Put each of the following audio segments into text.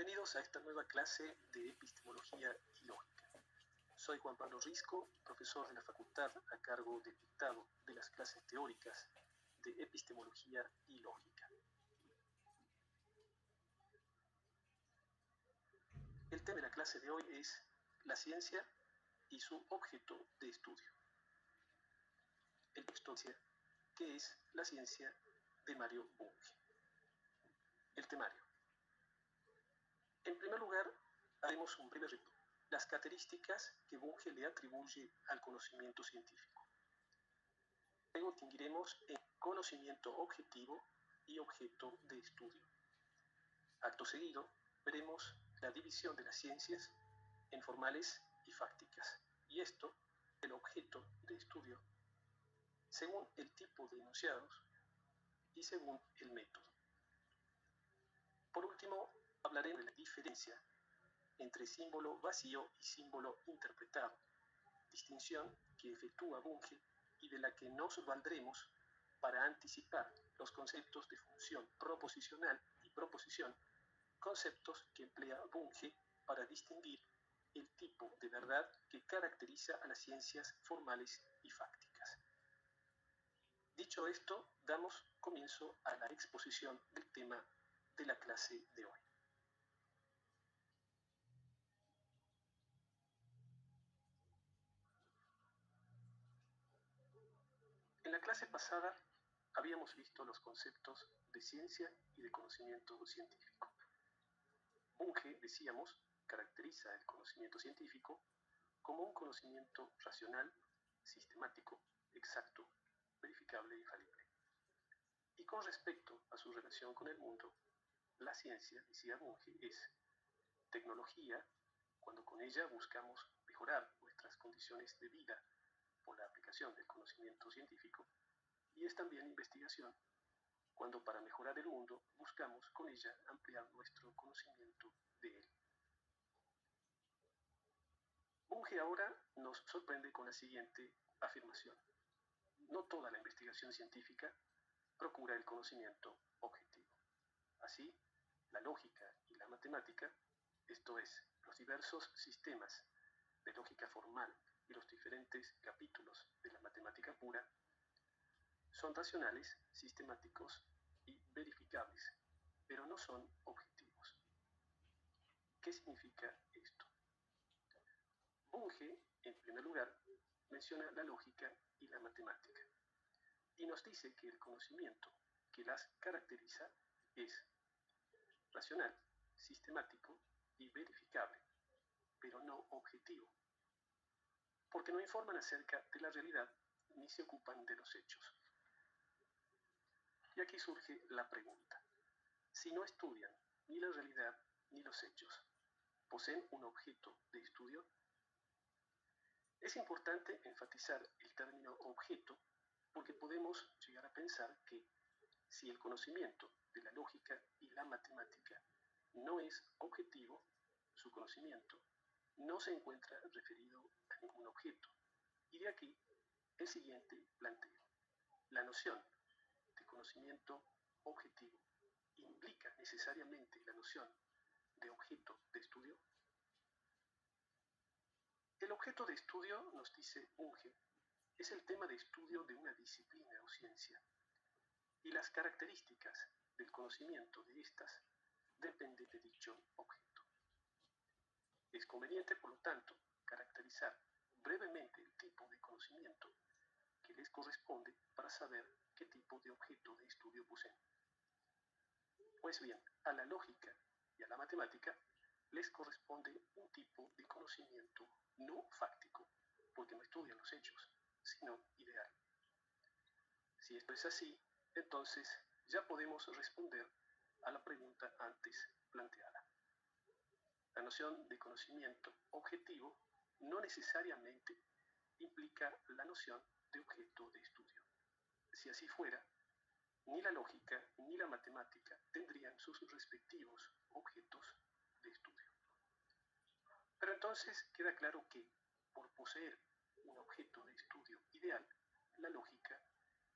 Bienvenidos a esta nueva clase de epistemología y lógica. Soy Juan Pablo Risco, profesor de la facultad a cargo del dictado de las clases teóricas de epistemología y lógica. El tema de la clase de hoy es la ciencia y su objeto de estudio. El texto dice ¿qué es la ciencia? De Mario Bunge. El temario. En primer lugar, haremos un breve repaso. Las características que Bunge le atribuye al conocimiento científico. Luego distinguiremos en conocimiento objetivo y objeto de estudio. Acto seguido, veremos la división de las ciencias en formales y fácticas, y esto, el objeto de estudio, según el tipo de enunciados y según el método. Por último, hablaremos de la diferencia entre símbolo vacío y símbolo interpretado, distinción que efectúa Bunge y de la que nos valdremos para anticipar los conceptos de función proposicional y proposición, conceptos que emplea Bunge para distinguir el tipo de verdad que caracteriza a las ciencias formales y fácticas. Dicho esto, damos comienzo a la exposición del tema de la clase de hoy. En la clase pasada habíamos visto los conceptos de ciencia y de conocimiento científico. Bunge, decíamos, caracteriza el conocimiento científico como un conocimiento racional, sistemático, exacto, verificable y infalible. Y con respecto a su relación con el mundo, la ciencia, decía Bunge, es tecnología cuando con ella buscamos mejorar nuestras condiciones de vida por la aplicación del conocimiento científico, y es también investigación cuando para mejorar el mundo buscamos con ella ampliar nuestro conocimiento de él. Bunge ahora nos sorprende con la siguiente afirmación. No toda la investigación científica procura el conocimiento objetivo. Así, la lógica y la matemática, esto es, los diversos sistemas de lógica formal y los diferentes capítulos de la matemática pura, son racionales, sistemáticos y verificables, pero no son objetivos. ¿Qué significa esto? Bunge, en primer lugar, menciona la lógica y la matemática, y nos dice que el conocimiento que las caracteriza es racional, sistemático y verificable, pero no objetivo, porque no informan acerca de la realidad ni se ocupan de los hechos. Y aquí surge la pregunta. Si no estudian ni la realidad ni los hechos, ¿poseen un objeto de estudio? Es importante enfatizar el término objeto porque podemos llegar a pensar que si el conocimiento de la lógica y la matemática no es objetivo, su conocimiento no se encuentra referido a ningún objeto. Y de aquí el siguiente planteo. La noción de conocimiento objetivo implica necesariamente la noción de objeto de estudio. El objeto de estudio, nos dice Bunge, es el tema de estudio de una disciplina o ciencia, y las características del conocimiento de estas dependen de dicho objeto. Es conveniente, por lo tanto, caracterizar brevemente el tipo de conocimiento que les corresponde para saber qué tipo de objeto de estudio poseen. Pues bien, a la lógica y a la matemática les corresponde un tipo de conocimiento no fáctico, porque no estudian los hechos, sino ideal. Si esto es así, entonces ya podemos responder a la pregunta antes planteada. La noción de conocimiento objetivo no necesariamente implica la noción de objeto de estudio. Si así fuera, ni la lógica ni la matemática tendrían sus respectivos objetos de estudio. Pero entonces queda claro que, por poseer un objeto de estudio ideal, la lógica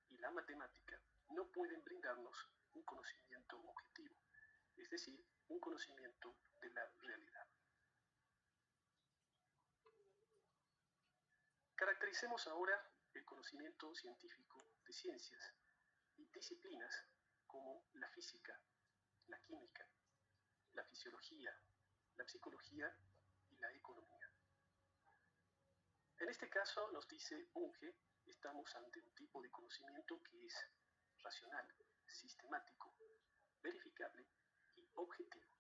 y la matemática no pueden brindarnos un conocimiento objetivo, es decir, un conocimiento de la realidad. Caractericemos ahora el conocimiento científico de ciencias y disciplinas como la física, la química, la fisiología, la psicología y la economía. En este caso, nos dice Bunge, estamos ante un tipo de conocimiento que es racional, sistemático, verificable y objetivo.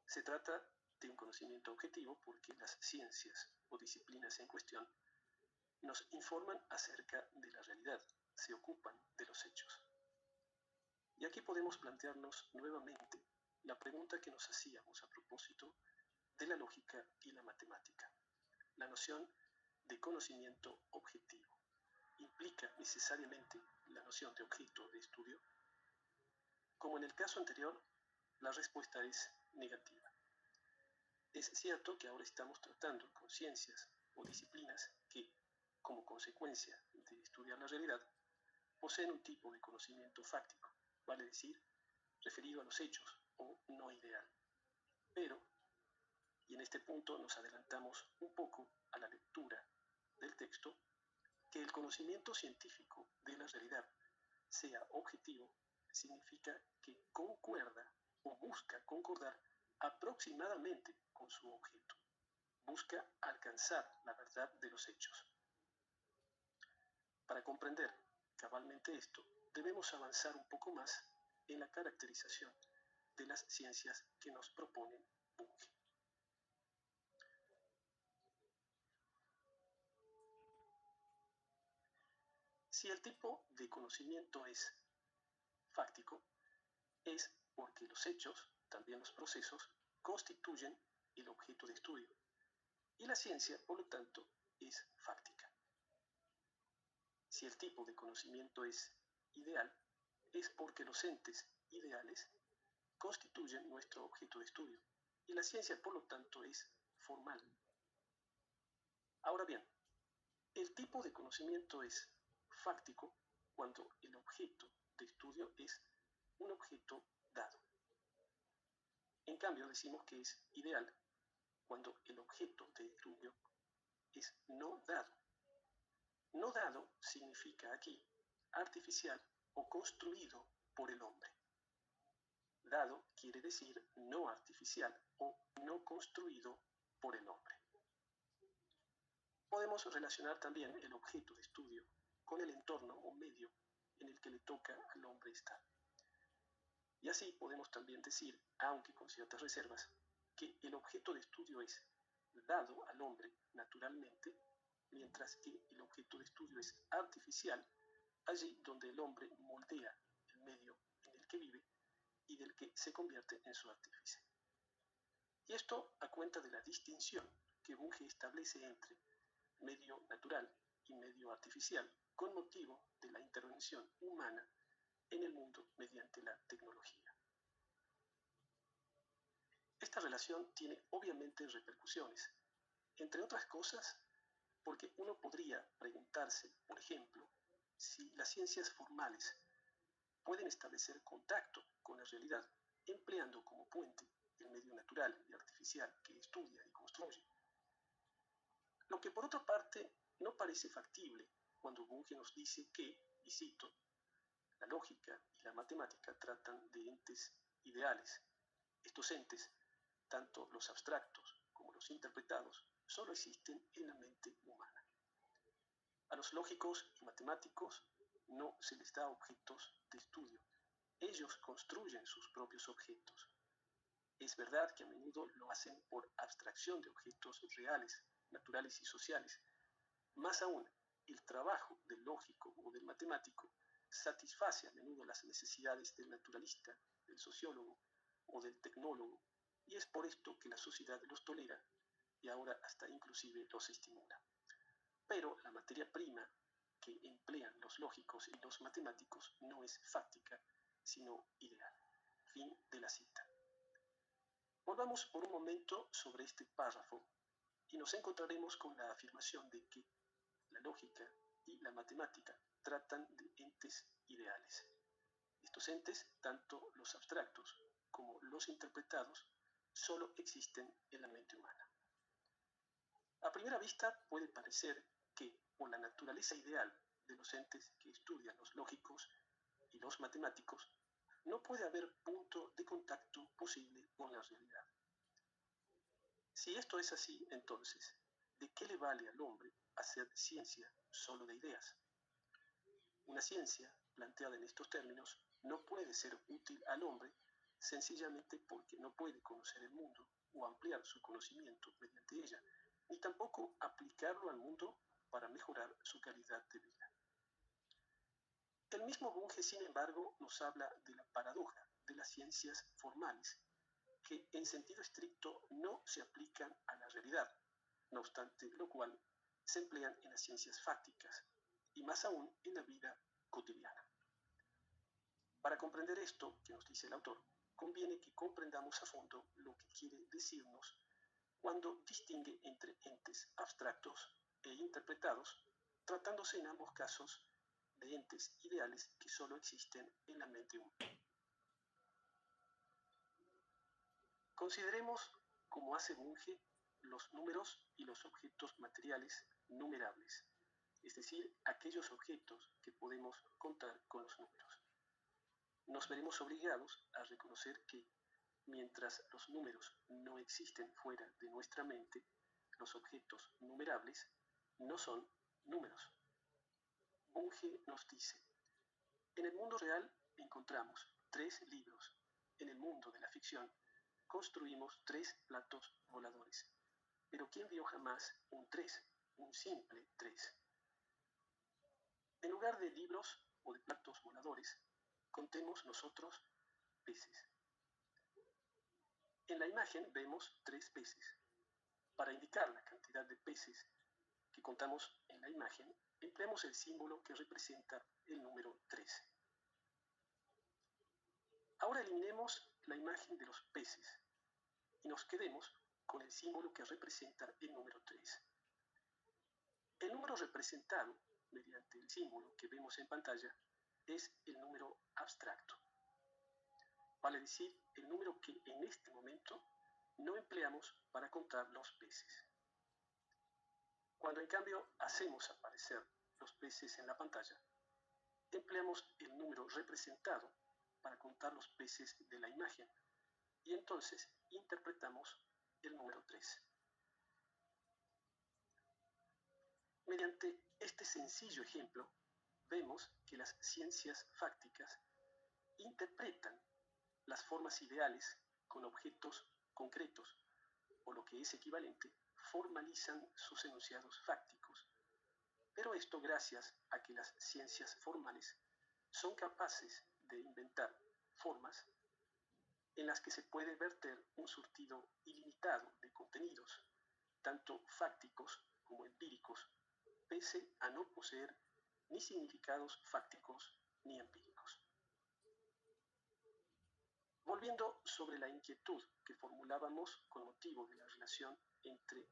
Se trata de un conocimiento objetivo porque las ciencias o disciplinas en cuestión nos informan acerca de la realidad, se ocupan de los hechos. Y aquí podemos plantearnos nuevamente la pregunta que nos hacíamos a propósito de la lógica y la matemática. La noción de conocimiento objetivo implica necesariamente la noción de objeto de estudio. Como en el caso anterior, la respuesta es negativa. Es cierto que ahora estamos tratando con ciencias o disciplinas que, como consecuencia de estudiar la realidad, poseen un tipo de conocimiento fáctico, vale decir, referido a los hechos o no ideal. Pero, y en este punto nos adelantamos un poco a la lectura del texto, que el conocimiento científico de la realidad sea objetivo significa que concuerda o busca concordar aproximadamente con su objeto, busca alcanzar la verdad de los hechos. Para comprender cabalmente esto, debemos avanzar un poco más en la caracterización de las ciencias que nos proponen Bunge. Si el tipo de conocimiento es fáctico, es porque los hechos, también los procesos, constituyen el objeto de estudio. Y la ciencia, por lo tanto, es fáctica. Si el tipo de conocimiento es ideal, es porque los entes ideales constituyen nuestro objeto de estudio. Y la ciencia, por lo tanto, es formal. Ahora bien, el tipo de conocimiento es fáctico cuando el objeto de estudio es un objeto dado. En cambio, decimos que es ideal cuando el objeto de estudio es no dado. No dado significa aquí artificial o construido por el hombre. Dado quiere decir no artificial o no construido por el hombre. Podemos relacionar también el objeto de estudio con el entorno o medio en el que le toca al hombre estar. Y así podemos también decir, aunque con ciertas reservas, que el objeto de estudio es dado al hombre naturalmente, mientras que el objeto de estudio es artificial, allí donde el hombre moldea el medio en el que vive y del que se convierte en su artífice. Y esto a cuenta de la distinción que Bunge establece entre medio natural y medio artificial, con motivo de la intervención humana en el mundo mediante la tecnología. Esta relación tiene obviamente repercusiones, entre otras cosas, porque uno podría preguntarse, por ejemplo, si las ciencias formales pueden establecer contacto con la realidad empleando como puente el medio natural y artificial que estudia y construye. Lo que por otra parte no parece factible cuando Bunge nos dice que, y cito, la lógica y la matemática tratan de entes ideales. Estos entes, tanto los abstractos como los interpretados, solo existen en la mente humana. A los lógicos y matemáticos no se les da objetos de estudio. Ellos construyen sus propios objetos. Es verdad que a menudo lo hacen por abstracción de objetos reales, naturales y sociales. Más aún, el trabajo del lógico o del matemático satisface a menudo las necesidades del naturalista, del sociólogo o del tecnólogo, y es por esto que la sociedad los tolera y ahora hasta inclusive los estimula. Pero la materia prima que emplean los lógicos y los matemáticos no es fáctica, sino ideal. Fin de la cita. Volvamos por un momento sobre este párrafo y nos encontraremos con la afirmación de que la lógica y la matemática tratan de entes ideales. Estos entes, tanto los abstractos los interpretados solo existen en la mente humana. A primera vista puede parecer que, por la naturaleza ideal de los entes que estudian los lógicos y los matemáticos, no puede haber punto de contacto posible con la realidad. Si esto es así, entonces, ¿de qué le vale al hombre hacer ciencia solo de ideas? Una ciencia, planteada en estos términos, no puede ser útil al hombre sencillamente porque no puede conocer el mundo o ampliar su conocimiento mediante ella, ni tampoco aplicarlo al mundo para mejorar su calidad de vida. El mismo Bunge, sin embargo, nos habla de la paradoja de las ciencias formales, que en sentido estricto no se aplican a la realidad, no obstante lo cual se emplean en las ciencias fácticas y más aún en la vida cotidiana. Para comprender esto que nos dice el autor, conviene que comprendamos a fondo lo que quiere decirnos cuando distingue entre entes abstractos e interpretados, tratándose en ambos casos de entes ideales que solo existen en la mente humana. Consideremos, como hace Bunge, los números y los objetos materiales numerables, es decir, aquellos objetos que podemos contar con los números. Nos veremos obligados a reconocer que, mientras los números no existen fuera de nuestra mente, los objetos numerables no son números. Bunge nos dice: en el mundo real encontramos 3 libros. En el mundo de la ficción construimos 3 platos voladores. Pero ¿quién vio jamás un 3, un simple 3? En lugar de libros o de platos voladores, contemos nosotros peces. En la imagen vemos 3 peces. Para indicar la cantidad de peces que contamos en la imagen, empleamos el símbolo que representa el número 3. Ahora eliminemos la imagen de los peces y nos quedemos con el símbolo que representa el número 3. El número representado mediante el símbolo que vemos en pantalla es el número abstracto. Vale decir, el número que en este momento no empleamos para contar los peces. Cuando en cambio hacemos aparecer los peces en la pantalla, empleamos el número representado para contar los peces de la imagen y entonces interpretamos el número 3. Mediante este sencillo ejemplo, vemos que las ciencias fácticas interpretan las formas ideales con objetos concretos, o lo que es equivalente, formalizan sus enunciados fácticos. Pero esto gracias a que las ciencias formales son capaces de inventar formas en las que se puede verter un surtido ilimitado de contenidos, tanto fácticos como empíricos, pese a no poseer ni significados fácticos ni empíricos. Volviendo sobre la inquietud que formulábamos con motivo de la relación entre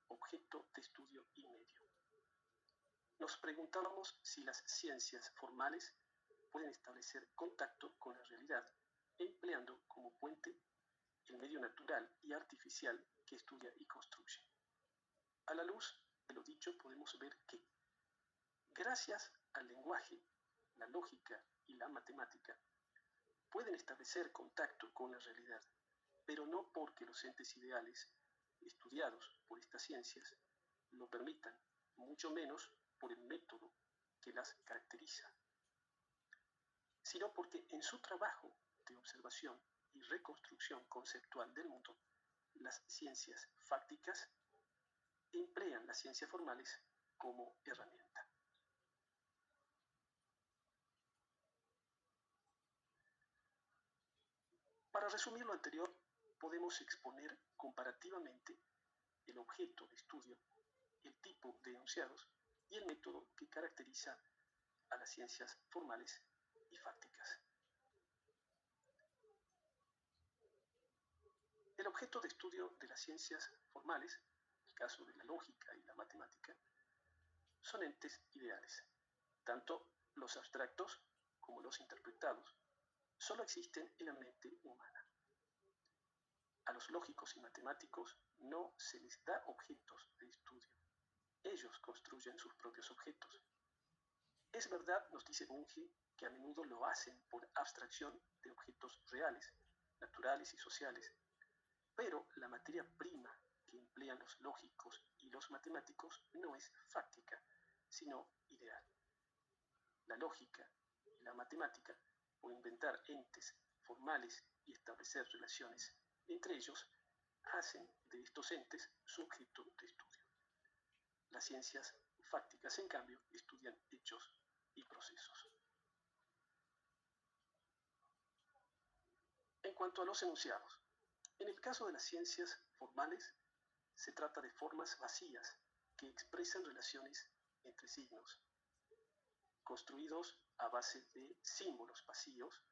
objeto de estudio y medio. Nos preguntábamos si las ciencias formales pueden establecer contacto con la realidad, empleando como puente el medio natural y artificial que estudia y construye. A la luz de lo dicho podemos ver que, gracias al lenguaje, la lógica y la matemática, pueden establecer contacto con la realidad, pero no porque los entes ideales estudiados por estas ciencias lo permitan, mucho menos por el método que las caracteriza, sino porque en su trabajo de observación y reconstrucción conceptual del mundo, las ciencias fácticas emplean las ciencias formales como herramienta. Para resumir lo anterior, podemos exponer comparativamente el objeto de estudio, el tipo de enunciados y el método que caracteriza a las ciencias formales y fácticas. El objeto de estudio de las ciencias formales, en el caso de la lógica y la matemática, son entes ideales. Tanto los abstractos como los interpretados solo existen en la mente humana. los lógicos y matemáticos no se les da objetos de estudio. Ellos construyen sus propios objetos. Es verdad, nos dice Bunge, que a menudo lo hacen por abstracción de objetos reales, naturales y sociales, pero la materia prima que emplean los lógicos y los matemáticos no es fáctica, sino ideal. La lógica y la matemática, por inventar entes formales y establecer relaciones entre ellos, hacen de estos entes su objeto de estudio. Las ciencias fácticas, en cambio, estudian hechos y procesos. En cuanto a los enunciados, en el caso de las ciencias formales, se trata de formas vacías que expresan relaciones entre signos. Construidos a base de símbolos vacíos,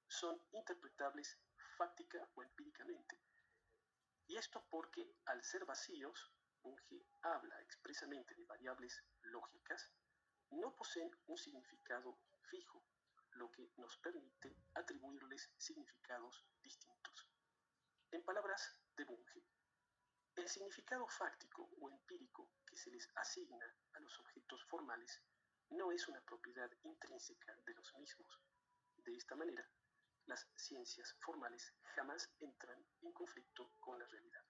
son interpretables fáctica o empíricamente. Y esto porque, al ser vacíos, Bunge habla expresamente de variables lógicas, no poseen un significado fijo, lo que nos permite atribuirles significados distintos. En palabras de Bunge, el significado fáctico o empírico que se les asigna a los objetos formales no es una propiedad intrínseca de los mismos. De esta manera, las ciencias formales jamás entran en conflicto con la realidad.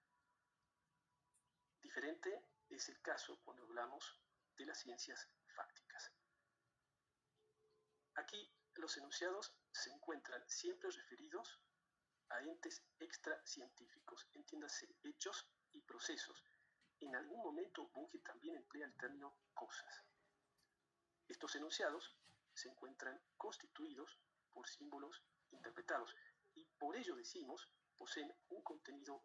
Diferente es el caso cuando hablamos de las ciencias fácticas. Aquí los enunciados se encuentran siempre referidos a entes extracientíficos, entiéndase hechos y procesos. En algún momento Bunge también emplea el término cosas. Estos enunciados se encuentran constituidos por símbolos interpretados y por ello decimos poseen un contenido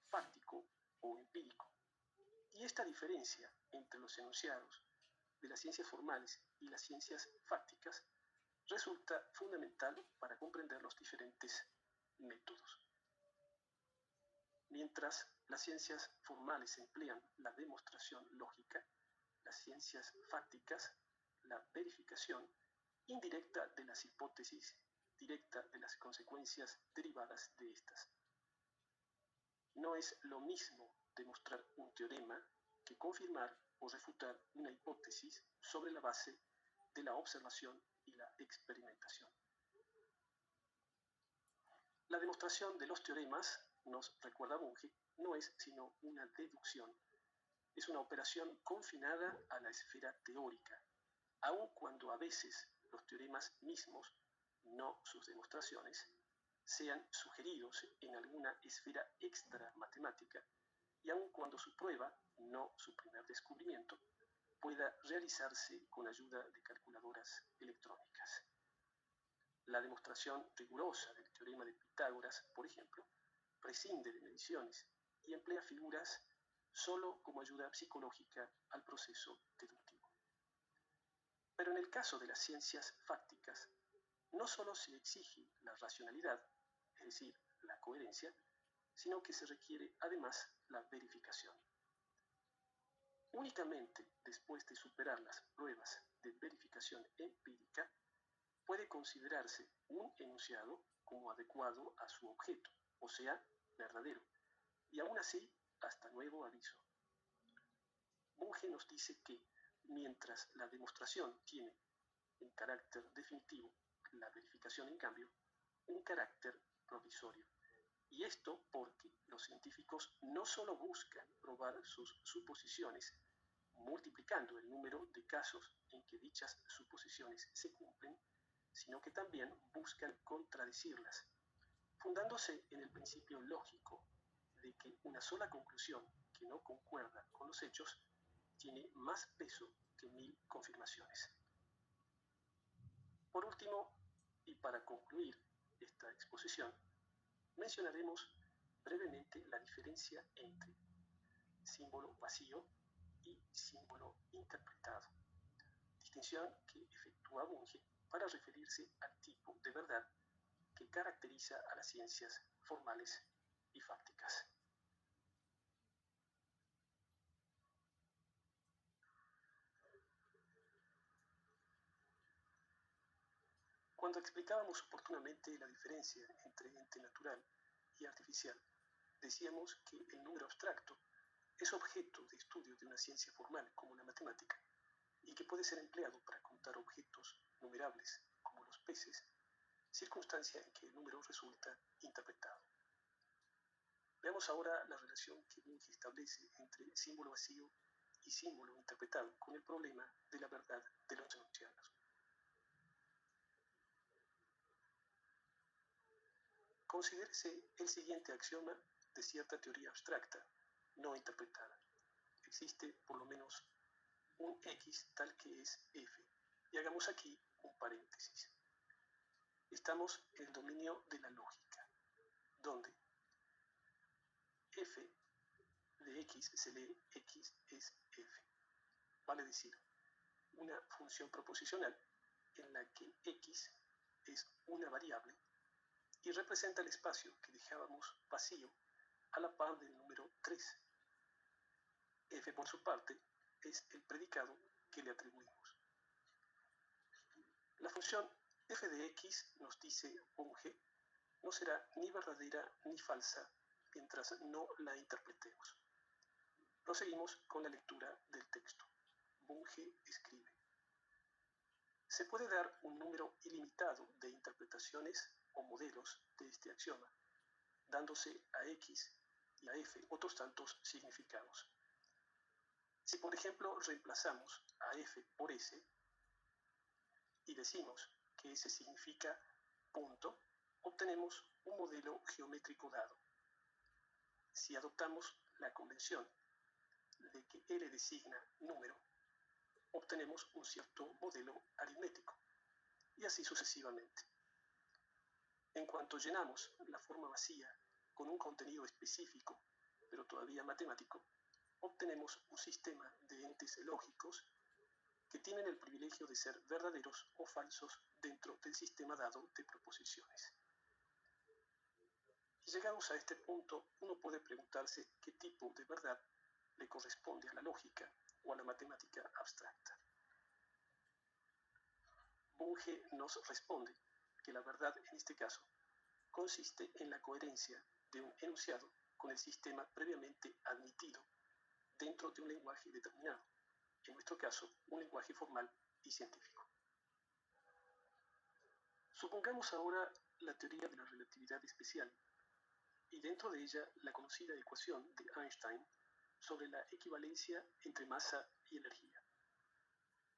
fáctico o empírico. Y esta diferencia entre los enunciados de las ciencias formales y las ciencias fácticas resulta fundamental para comprender los diferentes métodos. Mientras las ciencias formales emplean la demostración lógica, las ciencias fácticas la verificación indirecta de las hipótesis, directa de las consecuencias derivadas de estas. No es lo mismo demostrar un teorema que confirmar o refutar una hipótesis sobre la base de la observación y la experimentación. La demostración de los teoremas, nos recuerda Bunge, no es sino una deducción. Es una operación confinada a la esfera teórica, aun cuando a veces los teoremas mismos, no sus demostraciones, sean sugeridos en alguna esfera extra matemática, y aun cuando su prueba, no su primer descubrimiento, pueda realizarse con ayuda de calculadoras electrónicas. La demostración rigurosa del teorema de Pitágoras, por ejemplo, prescinde de mediciones y emplea figuras solo como ayuda psicológica al proceso deductivo. Pero en el caso de las ciencias fácticas, no solo se exige la racionalidad, es decir, la coherencia, sino que se requiere además la verificación. Únicamente después de superar las pruebas de verificación empírica, puede considerarse un enunciado como adecuado a su objeto, o sea, verdadero, y aún así, hasta nuevo aviso. Bunge nos dice que, mientras la demostración tiene en carácter definitivo, la verificación, en cambio, un carácter provisorio. Y esto porque los científicos no solo buscan probar sus suposiciones, multiplicando el número de casos en que dichas suposiciones se cumplen, sino que también buscan contradecirlas, fundándose en el principio lógico de que una sola conclusión que no concuerda con los hechos tiene más peso que 1000 confirmaciones. Por último, y para concluir esta exposición, mencionaremos brevemente la diferencia entre símbolo vacío y símbolo interpretado, distinción que efectúa Bunge para referirse al tipo de verdad que caracteriza a las ciencias formales y fácticas. Cuando explicábamos oportunamente la diferencia entre ente natural y artificial, decíamos que el número abstracto es objeto de estudio de una ciencia formal como la matemática y que puede ser empleado para contar objetos numerables como los peces, circunstancia en que el número resulta interpretado. Veamos ahora la relación que Bunge establece entre símbolo vacío y símbolo interpretado con el problema de la verdad de los enunciados. Considérese el siguiente axioma de cierta teoría abstracta, no interpretada. Existe por lo menos un X tal que es F. Y hagamos aquí un paréntesis. Estamos en el dominio de la lógica, donde F de X se lee X es F. Vale decir, una función proposicional en la que X es una variable y representa el espacio que dejábamos vacío a la par del número 3. F, por su parte, es el predicado que le atribuimos. La función f de x, nos dice Bunge, no será ni verdadera ni falsa mientras no la interpretemos. Proseguimos con la lectura del texto. Bunge escribe: se puede dar un número ilimitado de interpretaciones o modelos de este axioma, dándose a X y a F otros tantos significados. Si, por ejemplo, reemplazamos a F por S y decimos que S significa punto, obtenemos un modelo geométrico dado. Si adoptamos la convención de que L designa número, obtenemos un cierto modelo aritmético, y así sucesivamente. En cuanto llenamos la forma vacía con un contenido específico, pero todavía matemático, obtenemos un sistema de entes lógicos que tienen el privilegio de ser verdaderos o falsos dentro del sistema dado de proposiciones. Y llegados a este punto, uno puede preguntarse qué tipo de verdad le corresponde a la lógica o a la matemática abstracta. Bunge nos responde que la verdad en este caso consiste en la coherencia de un enunciado con el sistema previamente admitido dentro de un lenguaje determinado, en nuestro caso un lenguaje formal y científico. Supongamos ahora la teoría de la relatividad especial y dentro de ella la conocida ecuación de Einstein sobre la equivalencia entre masa y energía.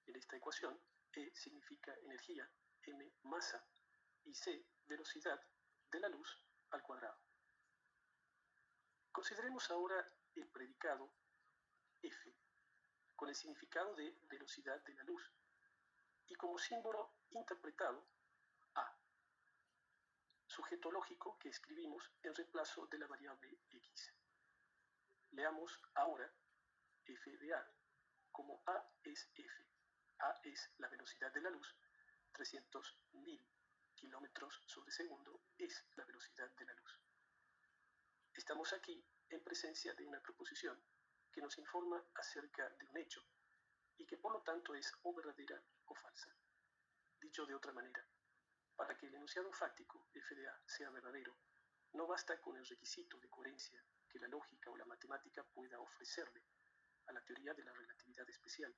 En esta ecuación, E significa energía, m masa y c velocidad de la luz al cuadrado. Consideremos ahora el predicado F con el significado de velocidad de la luz y como símbolo interpretado A, sujeto lógico que escribimos en reemplazo de la variable X. Leamos ahora F de A como A es F. A es la velocidad de la luz, 300.000 kilómetros sobre segundo es la velocidad de la luz. Estamos aquí en presencia de una proposición que nos informa acerca de un hecho y que por lo tanto es o verdadera o falsa. Dicho de otra manera, para que el enunciado fáctico f de A sea verdadero, no basta con el requisito de coherencia que la lógica o la matemática pueda ofrecerle a la teoría de la relatividad especial,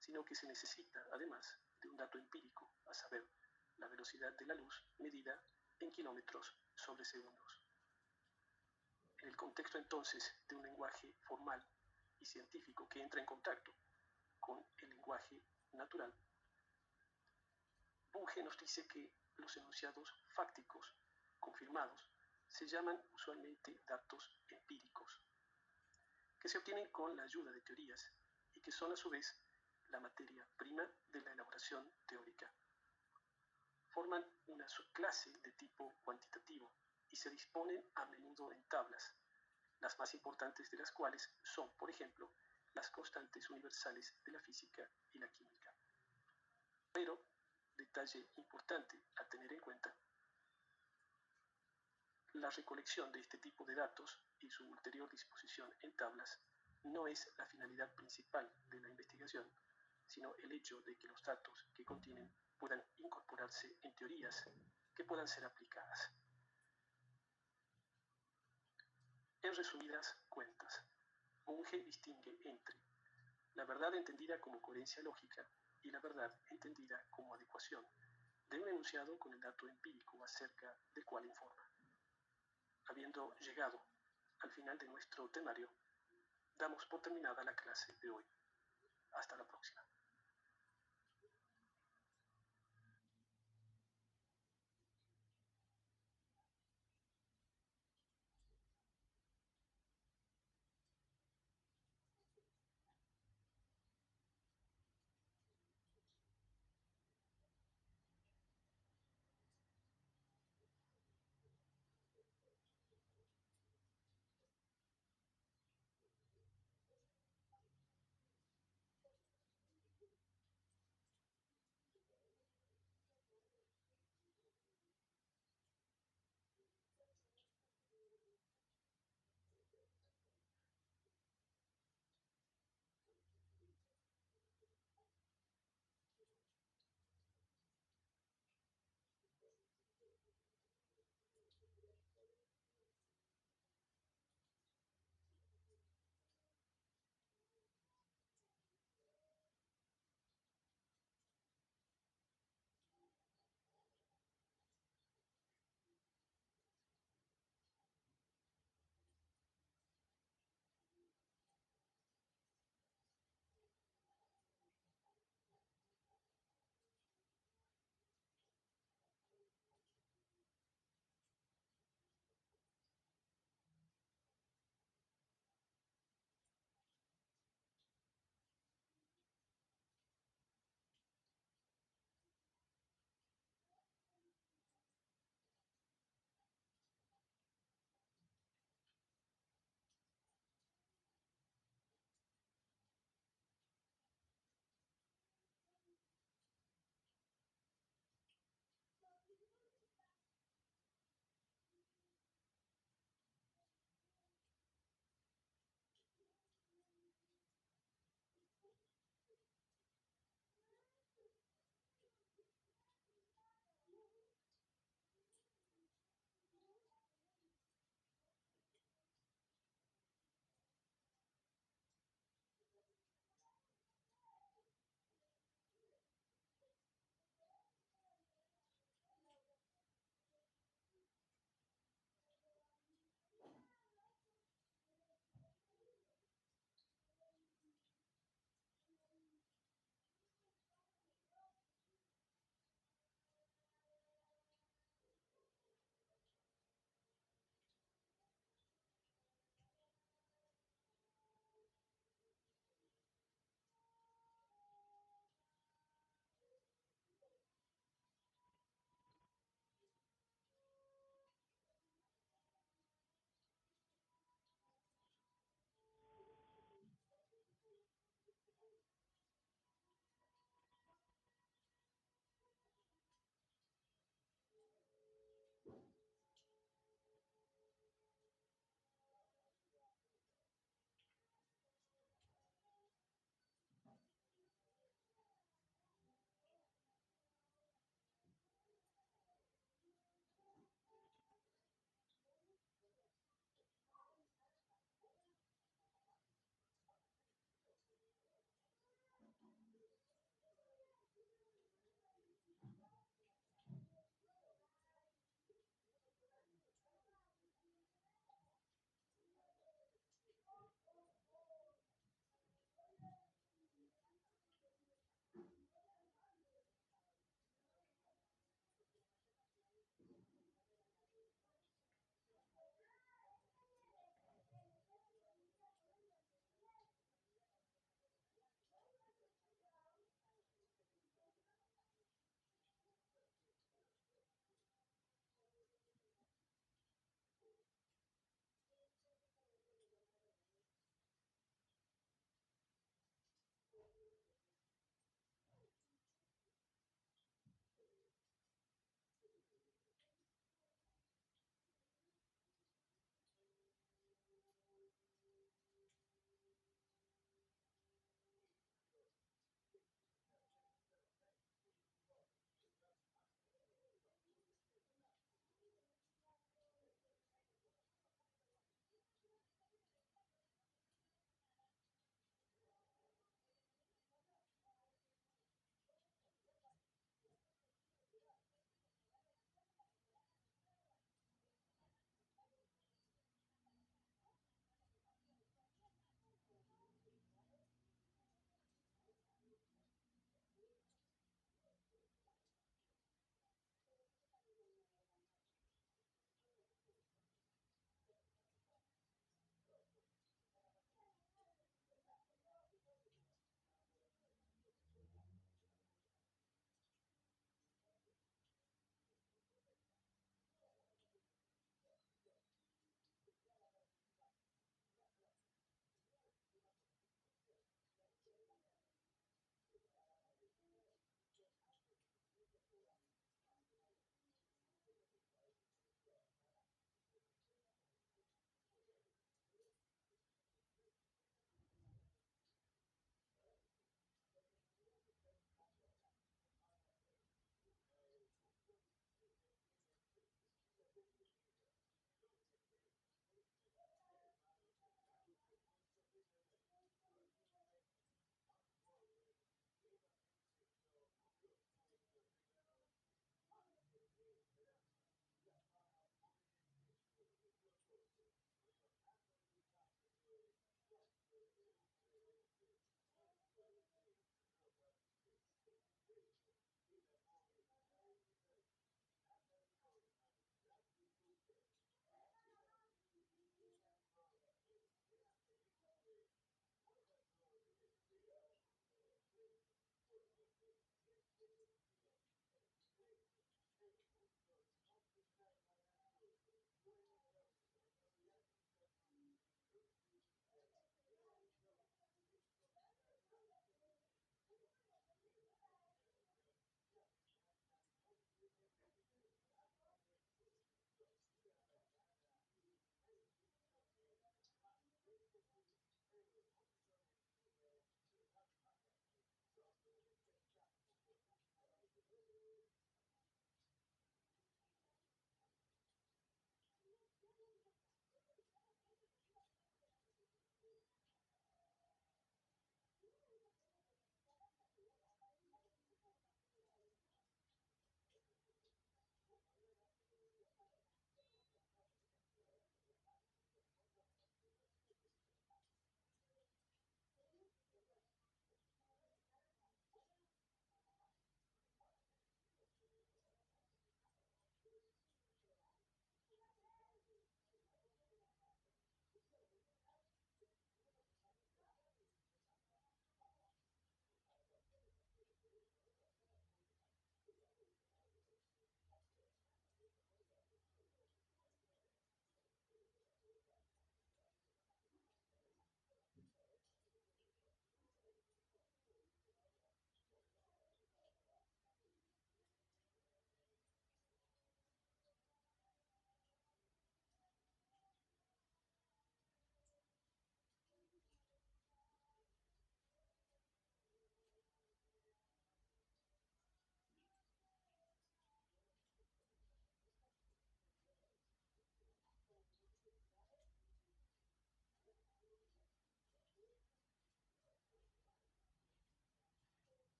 sino que se necesita, además, de un dato empírico, a saber, la velocidad de la luz medida en kilómetros sobre segundos. En el contexto entonces de un lenguaje formal y científico que entra en contacto con el lenguaje natural, Bunge nos dice que los enunciados fácticos confirmados se llaman usualmente datos empíricos, que se obtienen con la ayuda de teorías y que son a su vez la materia prima de la elaboración teórica. Forman una subclase de tipo cuantitativo y se disponen a menudo en tablas, las más importantes de las cuales son, por ejemplo, las constantes universales de la física y la química. Pero, detalle importante a tener en cuenta, la recolección de este tipo de datos y su ulterior disposición en tablas no es la finalidad principal de la investigación, sino el hecho de que los datos que contienen puedan incorporarse en teorías que puedan ser aplicadas. En resumidas cuentas, Bunge distingue entre la verdad entendida como coherencia lógica y la verdad entendida como adecuación de un enunciado con el dato empírico acerca del cual informa. Habiendo llegado al final de nuestro temario, damos por terminada la clase de hoy. Hasta la próxima.